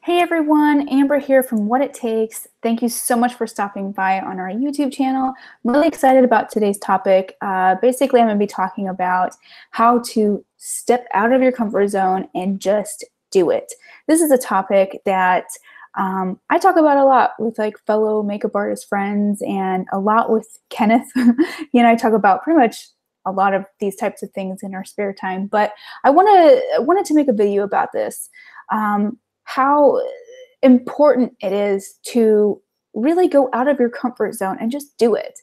Hey everyone, Amber here from What It Takes. Thank you so much for stopping by on our YouTube channel. I'm really excited about today's topic. Basically, I'm going to be talking about how to step out of your comfort zone and just do it. This is a topic that I talk about a lot with like fellow makeup artist friends and a lot with Kenneth. I talk about pretty much a lot of these types of things in our spare time, but I wanted to make a video about this. How important it is to really go out of your comfort zone and just do it.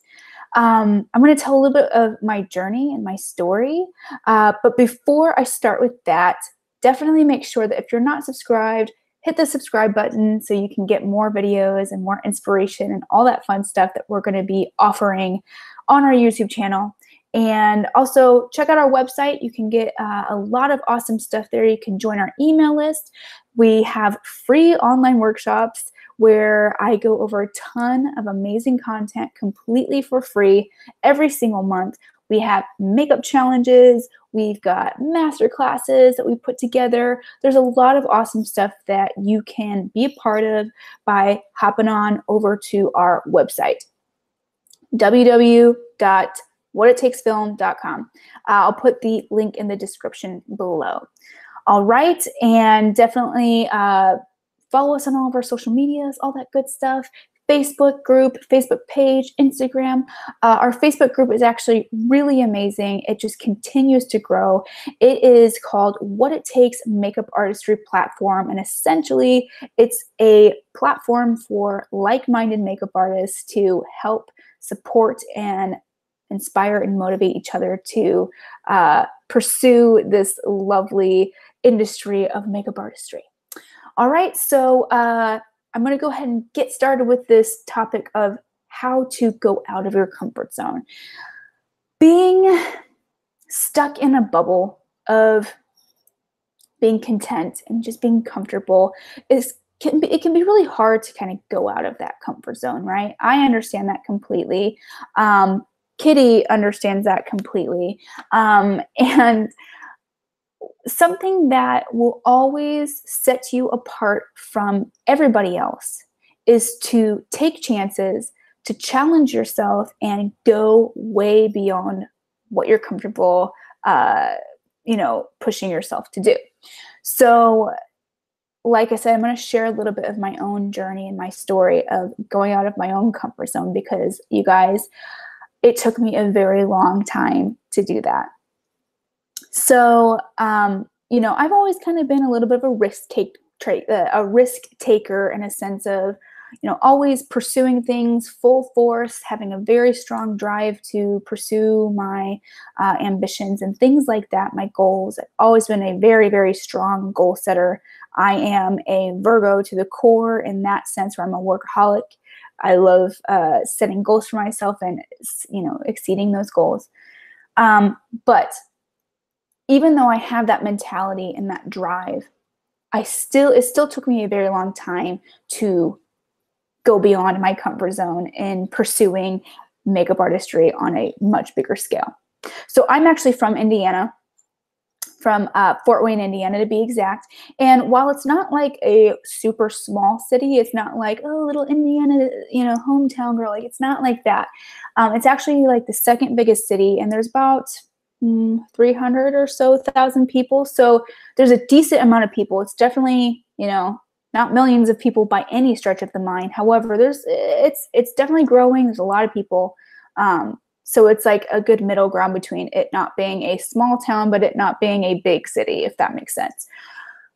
I'm going to tell a little bit of my journey and my story. But before I start with that, definitely make sure that if you're not subscribed, hit the subscribe button so you can get more videos and more inspiration and all that fun stuff that we're going to be offering on our YouTube channel. And also check out our website. You can get a lot of awesome stuff there. You can join our email list. We have free online workshops where I go over a ton of amazing content completely for free every single month. We have makeup challenges. We've got master classes that we put together. There's a lot of awesome stuff that you can be a part of by hopping on over to our website, www.whatittakesfilm.com. I'll put the link in the description below. All right, and definitely follow us on all of our social medias, all that good stuff. Facebook group, Facebook page, Instagram. Our Facebook group is actually really amazing. It just continues to grow. It is called What It Takes Makeup Artistry Platform, and essentially it's a platform for like-minded makeup artists to help support and inspire and motivate each other to pursue this lovely industry of makeup artistry. All right, so I'm going to go ahead and get started with this topic of how to go out of your comfort zone. Being stuck in a bubble of being content and just being comfortable it can be really hard to kind of go out of that comfort zone, right? I understand that completely. Kitty understands that completely. And something that will always set you apart from everybody else is to take chances, to challenge yourself and go way beyond what you're comfortable, pushing yourself to do. So like I said, I'm going to share a little bit of my own journey and my story of going out of my own comfort zone because you guys, it took me a very long time to do that. So, I've always kind of been a little bit of a risk taker in a sense of, always pursuing things full force, having a very strong drive to pursue my ambitions and things like that, my goals. I've always been a very, very strong goal setter. I am a Virgo to the core in that sense where I'm a workaholic. I love setting goals for myself and, exceeding those goals. But even though I have that mentality and that drive, it still took me a very long time to go beyond my comfort zone in pursuing makeup artistry on a much bigger scale. So I'm actually from Indiana, from Fort Wayne, Indiana to be exact. And while it's not like a super small city, it's not like, oh, little Indiana, hometown girl. Like it's not like that. It's actually like the second biggest city, and there's about 300 or so thousand people. So there's a decent amount of people. It's definitely, not millions of people by any stretch of the mind. However, it's definitely growing. There's a lot of people. So it's like a good middle ground between it not being a small town, but it not being a big city, if that makes sense.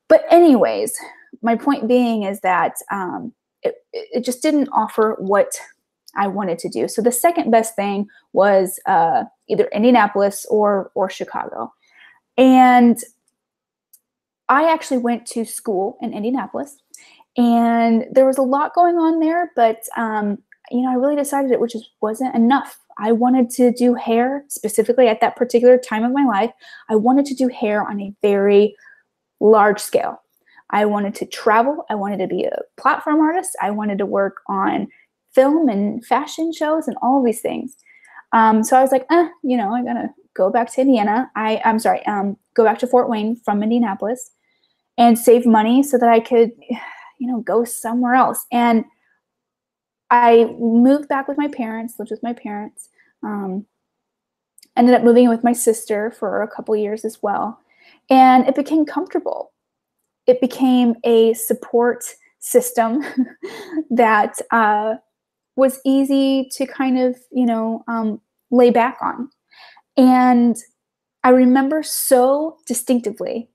But anyways, my point being is that it just didn't offer what I wanted to do. So the second best thing was either Indianapolis or Chicago. And I actually went to school in Indianapolis, and there was a lot going on there, but I really decided it just wasn't enough. I wanted to do hair specifically at that particular time of my life. I wanted to do hair on a very large scale. I wanted to travel. I wanted to be a platform artist. I wanted to work on film and fashion shows and all of these things. So I was like, I gotta go back to Indiana. Go back to Fort Wayne from Indianapolis and save money so that I could, go somewhere else. And I moved back with my parents, lived with my parents, ended up moving in with my sister for a couple years as well. And it became comfortable. It became a support system that was easy to kind of, lay back on. And I remember so distinctively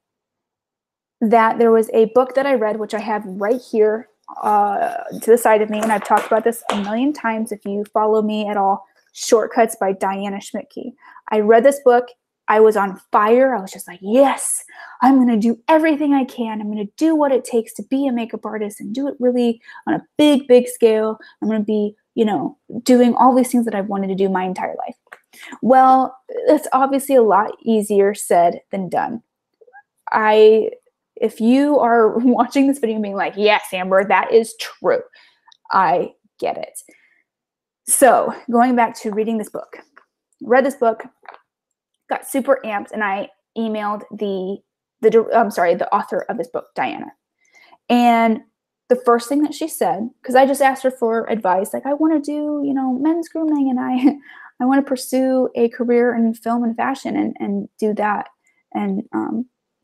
that there was a book that I read, which I have right here to the side of me, and I've talked about this a million times if you follow me at all, Shortcuts by Diana Schmidtke. I read this book. I was on fire. I was just like, yes, I'm going to do everything I can. I'm going to do what it takes to be a makeup artist and do it really on a big, big scale. I'm going to be, doing all these things that I've wanted to do my entire life. Well, it's obviously a lot easier said than done. If you are watching this video and being like, yes, Amber, that is true, I get it. So going back to reading this book, read this book, got super amped, and I emailed the author of this book, Diana. And the first thing that she said, because I just asked her for advice, like I want to do, men's grooming, and I want to pursue a career in film and fashion and do that, and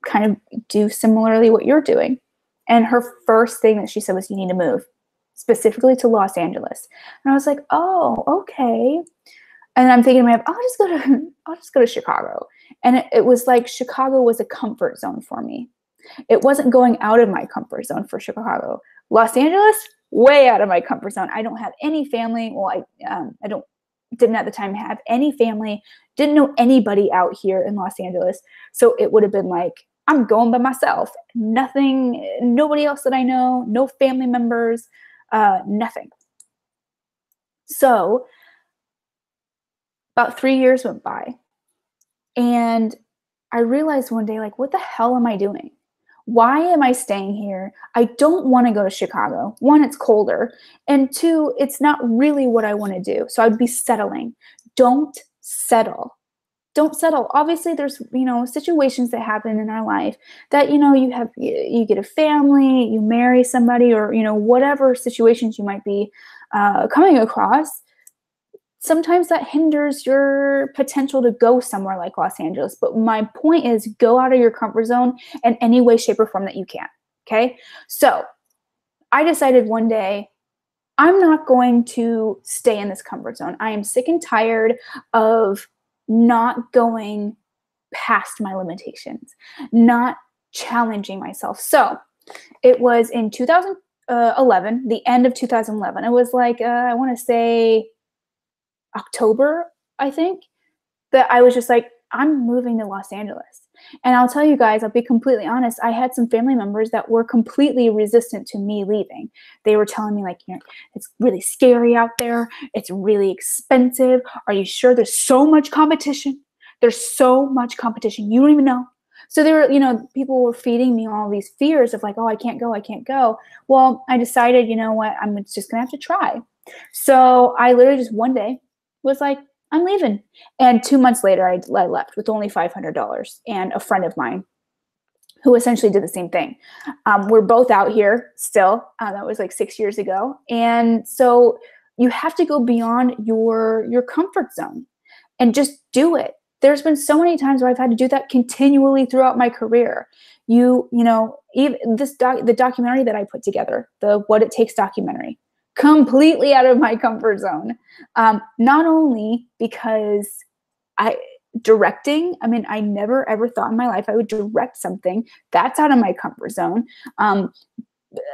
kind of do similarly what you're doing. And her first thing that she said was, you need to move, specifically to Los Angeles. And I was like, oh, okay. And I'm thinking, I'll just go to Chicago. And it was like Chicago was a comfort zone for me. It wasn't going out of my comfort zone for Chicago. Los Angeles, way out of my comfort zone. I don't have any family. Well, didn't at the time have any family. Didn't know anybody out here in Los Angeles. So it would have been like, I'm going by myself. Nobody else that I know, no family members, nothing. So about 3 years went by, and I realized one day, like, what the hell am I doing? Why am I staying here? I don't want to go to Chicago. One, it's colder. And two, it's not really what I want to do. So I'd be settling. Don't settle. Don't settle. Obviously, there's, situations that happen in our life that, you get a family, you marry somebody, or, whatever situations you might be coming across. Sometimes that hinders your potential to go somewhere like Los Angeles. But my point is, go out of your comfort zone in any way, shape, or form that you can. Okay? So I decided one day, I'm not going to stay in this comfort zone. I am sick and tired of not going past my limitations, not challenging myself. So it was in 2011, the end of 2011. It was like, I want to say October, I think, that I was just like, I'm moving to Los Angeles. And I'll tell you guys, I'll be completely honest, I had some family members that were completely resistant to me leaving. They were telling me, like, it's really scary out there. It's really expensive. Are you sure? There's so much competition. There's so much competition. You don't even know. So they were, people were feeding me all these fears of like, oh, I can't go. I can't go. Well, I decided, you know what? I'm just going to have to try. So I literally just one day was like, I'm leaving. And 2 months later, I left with only $500 and a friend of mine who essentially did the same thing. We're both out here still. That was like 6 years ago. And so you have to go beyond your comfort zone and just do it. There's been so many times where I've had to do that continually throughout my career. Even the documentary that I put together, the What It Takes documentary, completely out of my comfort zone. Not only because I never ever thought in my life I would direct something. That's out of my comfort zone.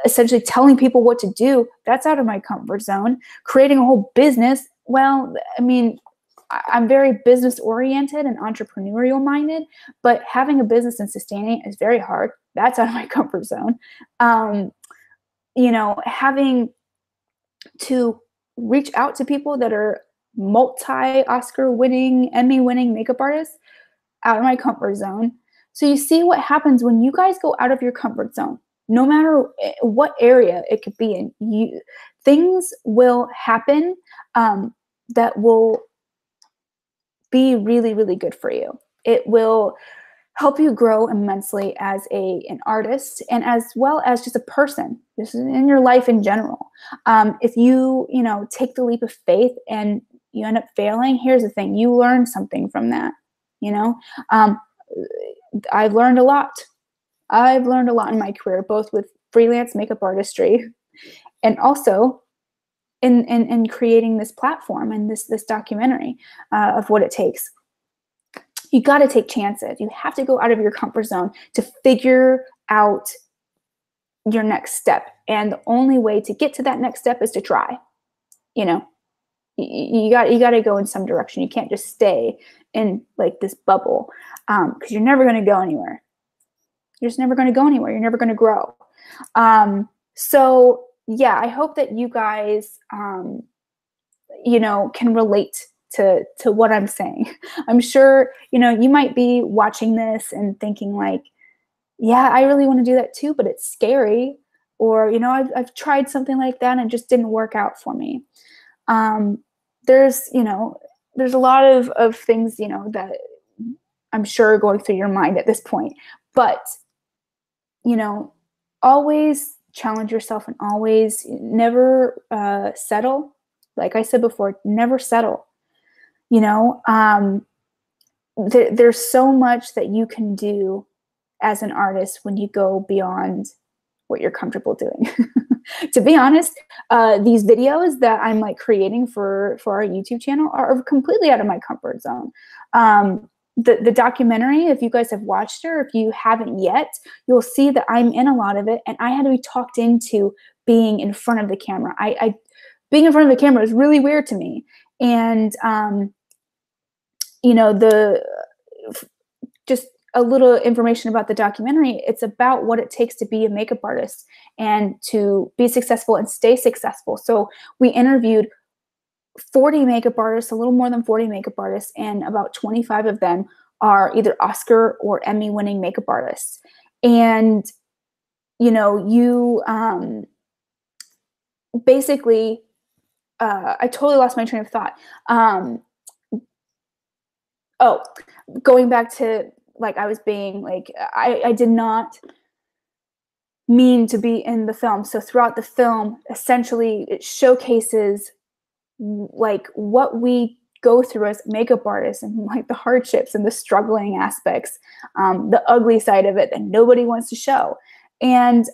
Essentially telling people what to do, that's out of my comfort zone. Creating a whole business, well, I'm very business oriented and entrepreneurial minded, but having a business and sustaining it is very hard. That's out of my comfort zone. Having to reach out to people that are multi-Oscar winning, Emmy winning makeup artists, out of my comfort zone. So you see what happens when you guys go out of your comfort zone, no matter what area it could be in, things will happen that will be really, really good for you. It will help you grow immensely as an artist and as well as just a person, just in your life in general. If you, take the leap of faith and you end up failing, here's the thing, you learn something from that, I've learned a lot. I've learned a lot in my career, both with freelance makeup artistry and also in creating this platform and this documentary of what it takes. You got to take chances. You have to go out of your comfort zone to figure out your next step. And the only way to get to that next step is to try. You got to go in some direction. You can't just stay in like this bubble because you're never going to go anywhere. You're just never going to go anywhere. You're never going to grow. So yeah, I hope that you guys, can relate to what I'm saying. I'm sure, you might be watching this and thinking like, yeah, I really want to do that too, but it's scary. Or, I've tried something like that and it just didn't work out for me. There's a lot of things, that I'm sure are going through your mind at this point, but, always challenge yourself and always never settle. Like I said before, never settle. There's so much that you can do as an artist when you go beyond what you're comfortable doing. To be honest, these videos that I'm like creating for our YouTube channel are completely out of my comfort zone. The documentary, if you guys have watched it or if you haven't yet, you'll see that I'm in a lot of it and I had to be talked into being in front of the camera. Being in front of the camera is really weird to me. And, just a little information about the documentary. It's about what it takes to be a makeup artist and to be successful and stay successful. So we interviewed 40 makeup artists, a little more than 40 makeup artists, and about 25 of them are either Oscar or Emmy winning makeup artists. And, basically, I totally lost my train of thought. Going back to like I was being like, I did not mean to be in the film. So throughout the film, essentially it showcases like what we go through as makeup artists and like the hardships and the struggling aspects, the ugly side of it that nobody wants to show. And,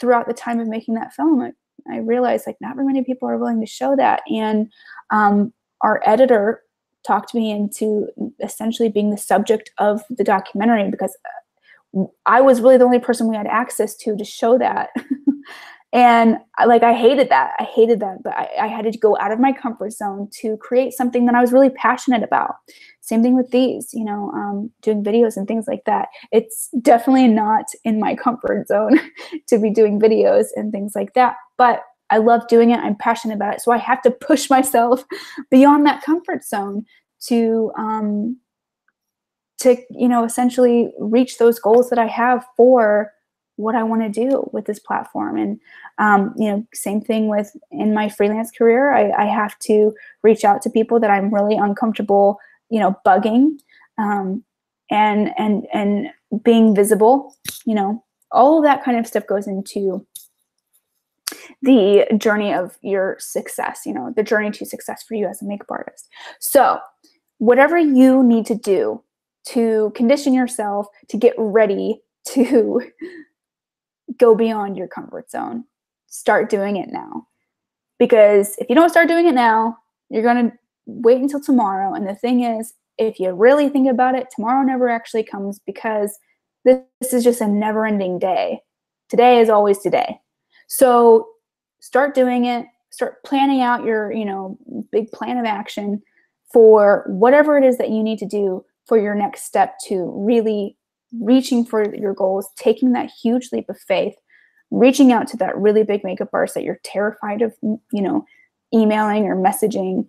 throughout the time of making that film, I realized like not very many people are willing to show that. And our editor talked me into essentially being the subject of the documentary because I was really the only person we had access to show that. And I hated that. But I had to go out of my comfort zone to create something that I was really passionate about. Same thing with these, doing videos and things like that. It's definitely not in my comfort zone to be doing videos and things like that. But I love doing it. I'm passionate about it. So I have to push myself beyond that comfort zone to essentially reach those goals that I have for what I want to do with this platform. And, same thing with in my freelance career, I have to reach out to people that I'm really uncomfortable, bugging, and being visible, all of that kind of stuff goes into the journey of your success, the journey to success for you as a makeup artist. So whatever you need to do to condition yourself to get ready to go beyond your comfort zone, start doing it now. Because if you don't start doing it now, you're going to wait until tomorrow. And the thing is, if you really think about it, tomorrow never actually comes because this is just a never-ending day. Today is always today. So start doing it. Start planning out your, big plan of action for whatever it is that you need to do for your next step to really reaching for your goals, taking that huge leap of faith, reaching out to that really big makeup artist that you're terrified of, emailing or messaging,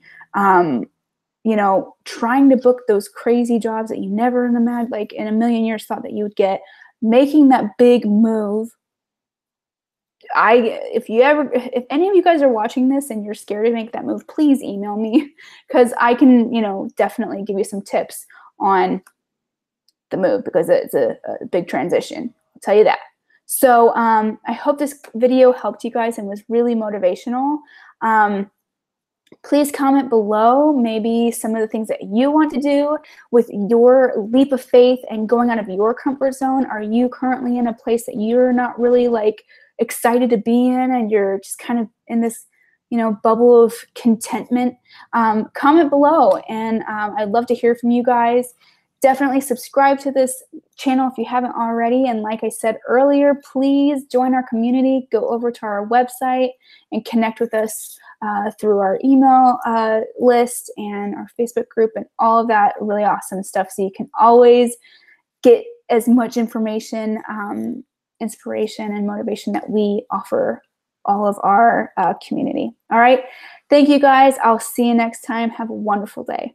trying to book those crazy jobs that you never in a million years thought that you would get, making that big move. If any of you guys are watching this and you're scared to make that move, please email me because I can, definitely give you some tips on the move, because it's a big transition. I'll tell you that. So I hope this video helped you guys and was really motivational. Please comment below maybe some of the things that you want to do with your leap of faith and going out of your comfort zone. Are you currently in a place that you're not really like excited to be in, and you're just kind of in this, you know, bubble of contentment? Comment below, and I'd love to hear from you guys. Definitely subscribe to this channel if you haven't already. And like I said earlier, please join our community. Go over to our website and connect with us through our email list and our Facebook group and all of that really awesome stuff. So you can always get as much information, inspiration, and motivation that we offer all of our community. All right. Thank you guys. I'll see you next time. Have a wonderful day.